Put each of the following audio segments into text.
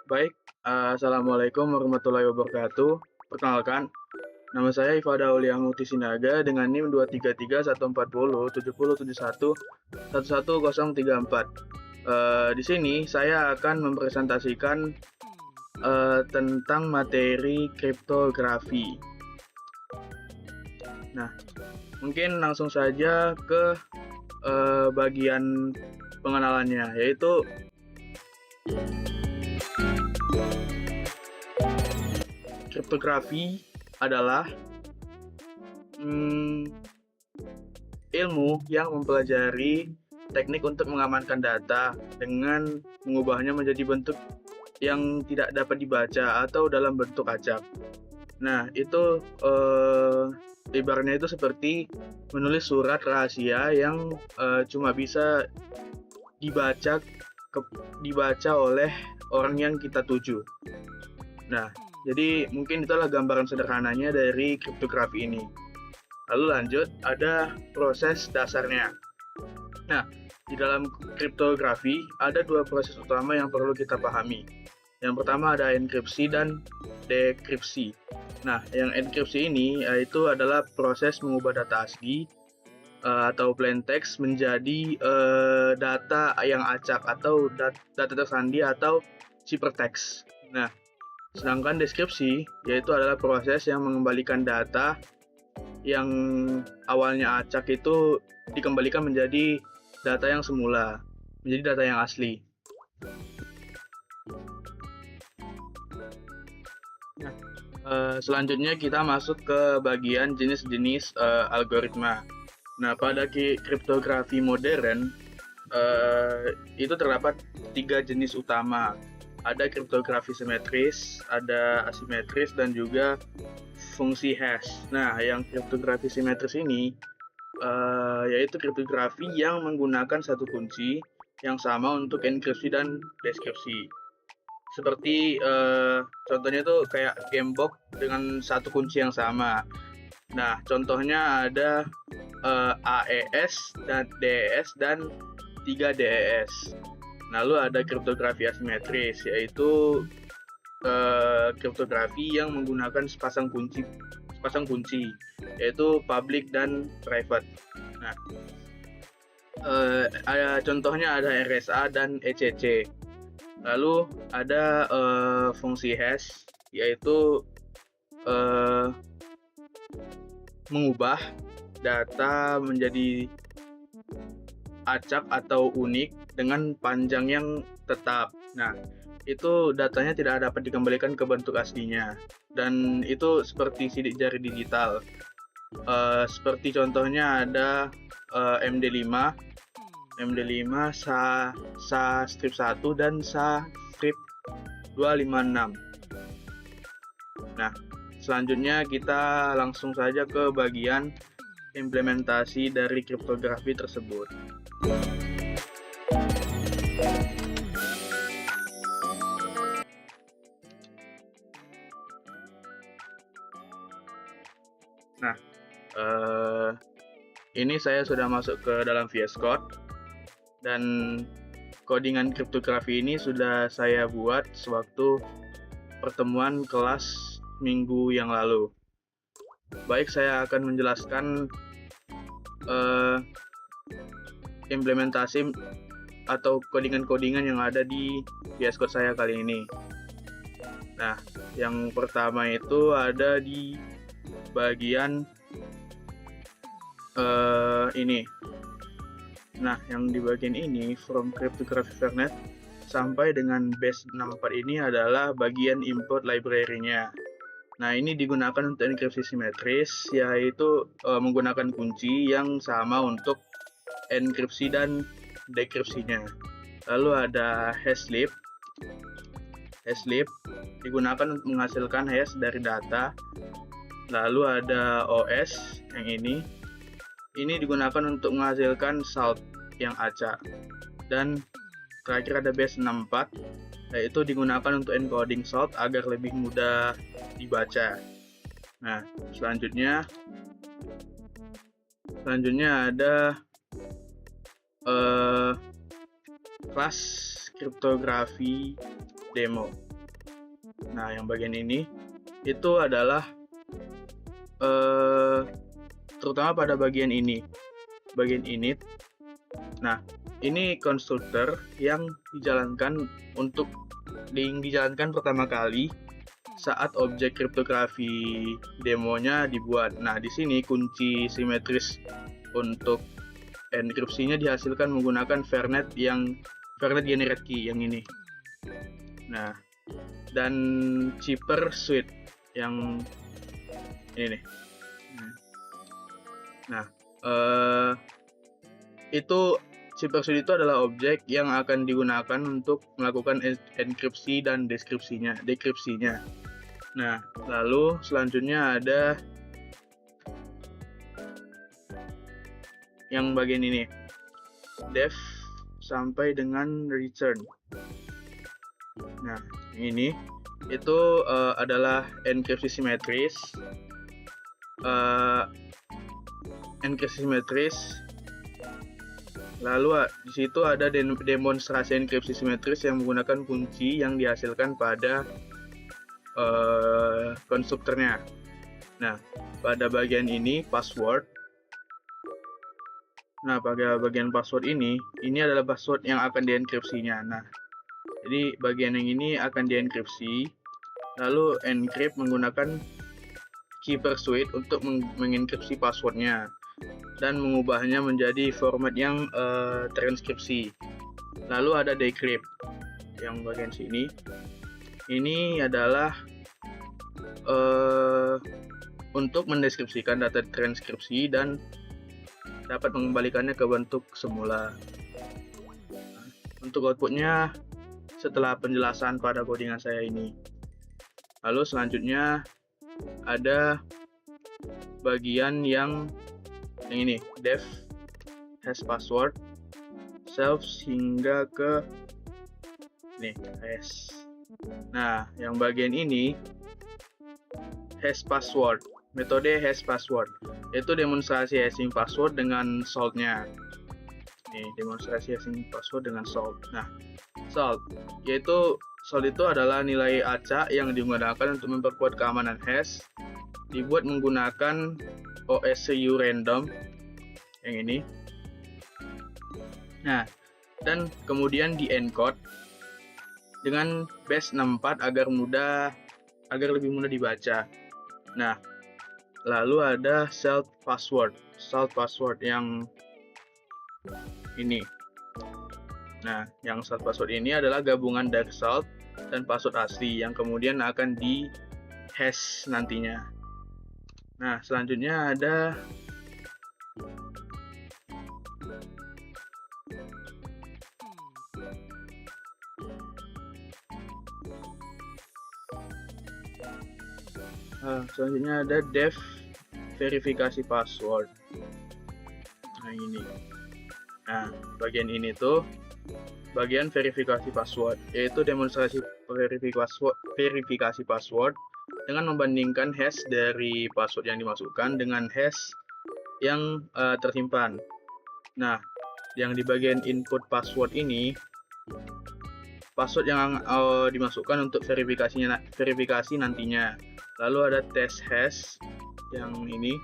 Baik, assalamualaikum warahmatullahi wabarakatuh. Perkenalkan, nama saya Ifada Aulia Sinaga dengan NIM 23314407071111034. Di sini saya akan mempresentasikan tentang materi kriptografi. Nah, mungkin langsung saja ke bagian pengenalannya, yaitu kriptografi adalah ilmu yang mempelajari teknik untuk mengamankan data dengan mengubahnya menjadi bentuk yang tidak dapat dibaca atau dalam bentuk acak. Nah, itu ibaratnya itu seperti menulis surat rahasia yang cuma bisa dibaca oleh orang yang kita tuju. Nah, jadi mungkin itulah gambaran sederhananya dari kriptografi ini. Lalu lanjut, ada proses dasarnya. Nah, di dalam kriptografi ada dua proses utama yang perlu kita pahami. Yang pertama ada enkripsi dan dekripsi. Nah, yang enkripsi ini itu adalah proses mengubah data asli atau plain text menjadi data yang acak atau data tersandi atau ciphertext. Nah, sedangkan deskripsi yaitu adalah proses yang mengembalikan data yang awalnya acak itu dikembalikan menjadi data yang semula, menjadi data yang asli. Nah, selanjutnya kita masuk ke bagian jenis-jenis algoritma. Nah, pada kriptografi modern itu terdapat 3 jenis utama. Ada kriptografi simetris, ada asimetris, dan juga fungsi hash. Nah, yang kriptografi simetris ini yaitu kriptografi yang menggunakan satu kunci yang sama untuk enkripsi dan deskripsi. Seperti contohnya itu kayak gamebox dengan satu kunci yang sama. Nah, contohnya ada AES dan DES dan 3DES. Lalu ada kriptografi asimetris, yaitu kriptografi yang menggunakan sepasang kunci, yaitu public dan private. Nah, contohnya ada RSA dan ECC. Lalu ada fungsi hash, yaitu mengubah data menjadi acak atau unik dengan panjang yang tetap. Nah, itu datanya tidak dapat dikembalikan ke bentuk aslinya, dan itu seperti sidik jari digital. Seperti contohnya ada MD5, SA strip 1 dan SA strip 256. Nah, selanjutnya kita langsung saja ke bagian implementasi dari kriptografi tersebut. Nah, ini saya sudah masuk ke dalam VS Code, dan codingan kriptografi ini sudah saya buat sewaktu pertemuan kelas minggu yang lalu. Baik, saya akan menjelaskan implementasi atau codingan-codingan yang ada di VS Code saya kali ini. Nah, yang pertama itu ada di bagian ini. Nah, yang di bagian ini from cryptography Vernet sampai dengan base 64 ini adalah bagian import library-nya. Nah, ini digunakan untuk enkripsi simetris, yaitu menggunakan kunci yang sama untuk enkripsi dan dekripsinya. Lalu ada hashlib. Hashlib digunakan untuk menghasilkan hash dari data. Lalu ada OS yang ini. Ini digunakan untuk menghasilkan salt yang acak. Dan terakhir ada base 64, yaitu digunakan untuk encoding salt agar lebih mudah dibaca. Nah, selanjutnya ada kelas kriptografi demo. Nah, yang bagian ini itu adalah terutama pada bagian ini, bagian init. Nah, ini konstruktor yang dijalankan pertama kali saat objek kriptografi demonya dibuat. Nah, di sini kunci simetris untuk enkripsinya dihasilkan menggunakan Fernet generate key yang ini. Nah, dan Chipper Suite yang ini nih. Nah, itu Chipper Suite itu adalah objek yang akan digunakan untuk melakukan enkripsi dan dekripsinya. Nah, lalu selanjutnya ada yang bagian ini, def sampai dengan return. Nah, ini itu adalah enkripsi simetris. Lalu di situ ada demonstrasi enkripsi simetris yang menggunakan kunci yang dihasilkan pada konstruktornya. Nah, pada bagian ini password. Nah, pada bagian password ini adalah password yang akan dienkripsinya. Nah, jadi bagian yang ini akan dienkripsi, lalu encrypt menggunakan Chipper Suite untuk mengenkripsi passwordnya dan mengubahnya menjadi format yang transkripsi. Lalu ada decrypt yang bagian sini. Ini adalah untuk mendeskripsikan data transkripsi dan dapat mengembalikannya ke bentuk semula. Untuk outputnya setelah penjelasan pada codingan saya ini. Lalu selanjutnya ada bagian yang ini, def hash password self hingga ke hash. Nah, yang bagian ini hash password, metode hash password, yaitu demonstrasi hashing password dengan salt-nya. Demonstrasi hashing password dengan salt. Nah, salt itu adalah nilai acak yang digunakan untuk memperkuat keamanan hash, dibuat menggunakan OSCU random yang ini. Nah, dan kemudian di encode dengan base 64 agar lebih mudah dibaca. Nah, lalu ada salt password yang ini. Nah, yang salt password ini adalah gabungan dari salt dan password asli yang kemudian akan di hash nantinya. Nah, selanjutnya ada def verifikasi password. Nah, ini. Nah, bagian ini tuh bagian verifikasi password, yaitu demonstrasi verifikasi password dengan membandingkan hash dari password yang dimasukkan dengan hash yang tersimpan. Nah, yang di bagian input password ini, password yang dimasukkan untuk verifikasi nantinya. Lalu ada test hash yang ini.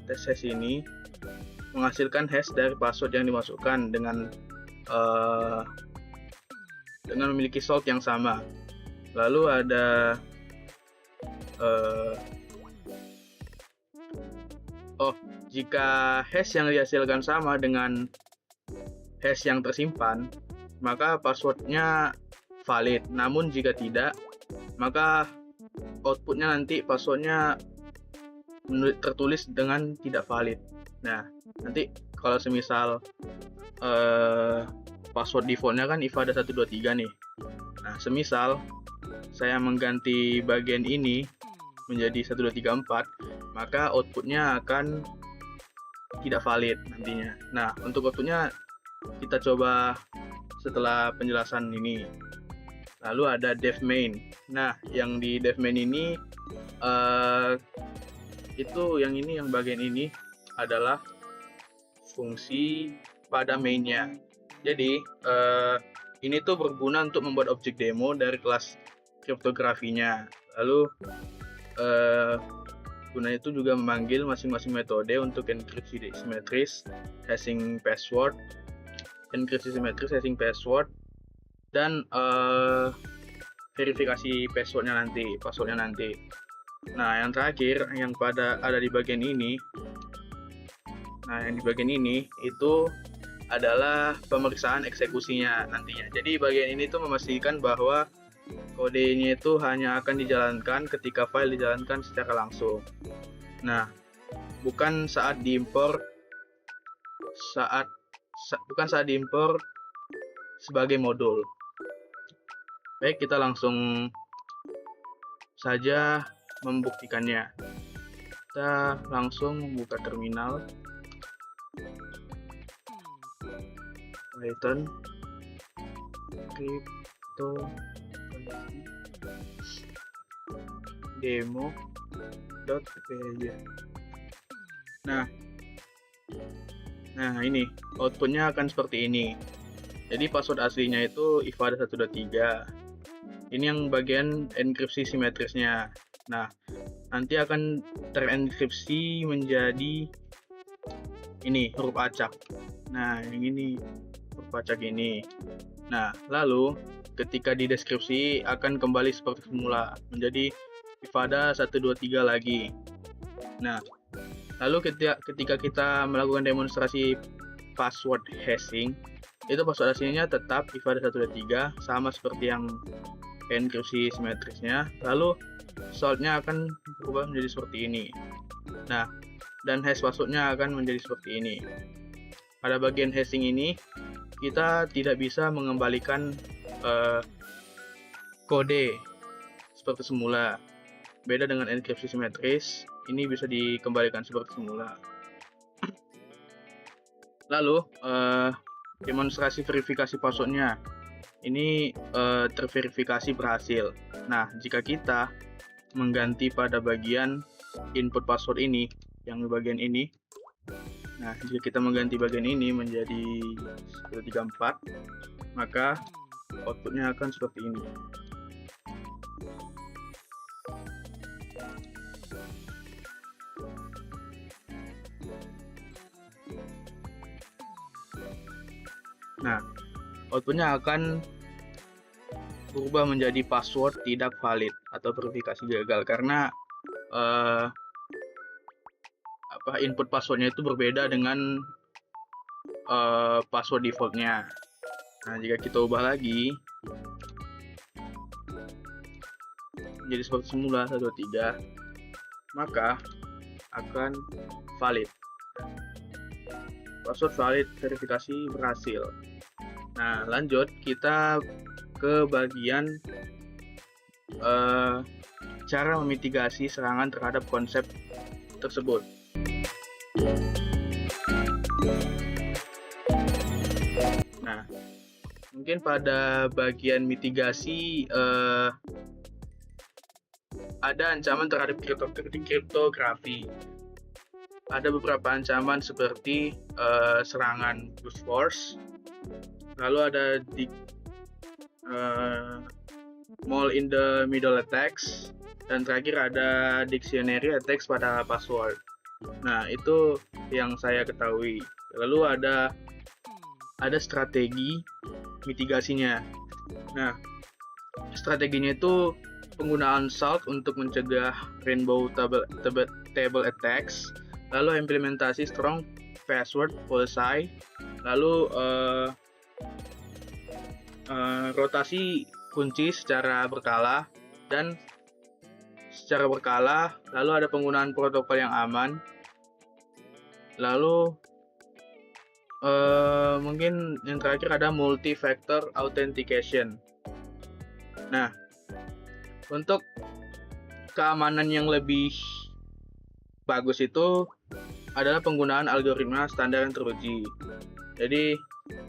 Test hash ini menghasilkan hash dari password yang dimasukkan dengan memiliki salt yang sama. Lalu ada jika hash yang dihasilkan sama dengan hash yang tersimpan, maka passwordnya valid. Namun jika tidak, maka outputnya nanti passwordnya tertulis dengan tidak valid. Nah, nanti kalau semisal password defaultnya kan IFADA 123 nih. Nah, semisal saya mengganti bagian ini menjadi 1234, maka outputnya akan tidak valid nantinya. Nah, untuk outputnya kita coba setelah penjelasan ini. Lalu ada def main. Nah, yang di def main ini itu yang bagian ini adalah fungsi pada mainnya. Jadi ini tuh berguna untuk membuat objek demo dari kelas kriptografinya. Lalu gunanya itu juga memanggil masing-masing metode untuk enkripsi simetris, hashing password, dan verifikasi passwordnya nanti. Nah, yang terakhir yang ada di bagian ini. Nah, yang di bagian ini itu adalah pemeriksaan eksekusinya nantinya. Jadi bagian ini tuh memastikan bahwa kodenya itu hanya akan dijalankan ketika file dijalankan secara langsung. Nah, bukan saat diimpor sebagai modul. Baik, kita langsung saja membuktikannya. Kita langsung membuka terminal Python crypto demo.py. Nah, ini outputnya akan seperti ini. Jadi password aslinya itu ifada123. Ini yang bagian enkripsi simetrisnya. Nah, nanti akan terenkripsi menjadi ini huruf acak. Nah, yang ini huruf acak ini. Nah, lalu ketika di deskripsi akan kembali seperti semula menjadi ifada123 lagi. Nah, lalu ketika kita melakukan demonstrasi password hashing, itu password aslinya tetap ifada123 sama seperti yang enkripsi simetrisnya. Lalu saltnya akan berubah menjadi seperti ini. Nah, dan hash passwordnya akan menjadi seperti ini. Pada bagian hashing ini kita tidak bisa mengembalikan kode seperti semula. Beda dengan enkripsi simetris, ini bisa dikembalikan seperti semula. Lalu demonstrasi verifikasi passwordnya ini terverifikasi berhasil. Nah, jika kita mengganti pada bagian input password ini, yang di bagian ini, nah jika kita mengganti bagian ini menjadi 134, maka outputnya akan seperti ini. Nah, outputnya akan berubah menjadi password tidak valid atau verifikasi gagal karena input passwordnya itu berbeda dengan password defaultnya. Nah, jika kita ubah lagi menjadi seperti semula 123, maka akan valid. Password valid, verifikasi berhasil. Nah, lanjut kita ke bagian cara memitigasi serangan terhadap konsep tersebut. Nah, mungkin pada bagian mitigasi ada ancaman terhadap kriptografi. Ada beberapa ancaman seperti serangan brute force, lalu ada mole in the middle attacks, dan terakhir ada dictionary attacks pada password. Nah, itu yang saya ketahui. Lalu ada strategi mitigasinya. Nah, strateginya itu penggunaan salt untuk mencegah rainbow table attacks, lalu implementasi strong password policy, lalu rotasi kunci secara berkala, lalu ada penggunaan protokol yang aman, lalu mungkin yang terakhir ada multi-factor authentication. Nah, untuk keamanan yang lebih bagus itu adalah penggunaan algoritma standar yang teruji. Jadi,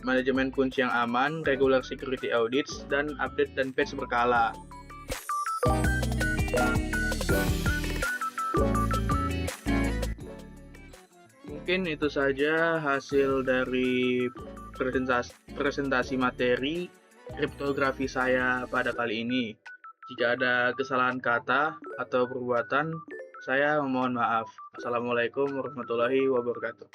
manajemen kunci yang aman, regular security audits, dan update dan patch berkala. Mungkin itu saja hasil dari presentasi materi kriptografi saya pada kali ini. Jika ada kesalahan kata atau perbuatan, saya memohon maaf. Assalamualaikum warahmatullahi wabarakatuh.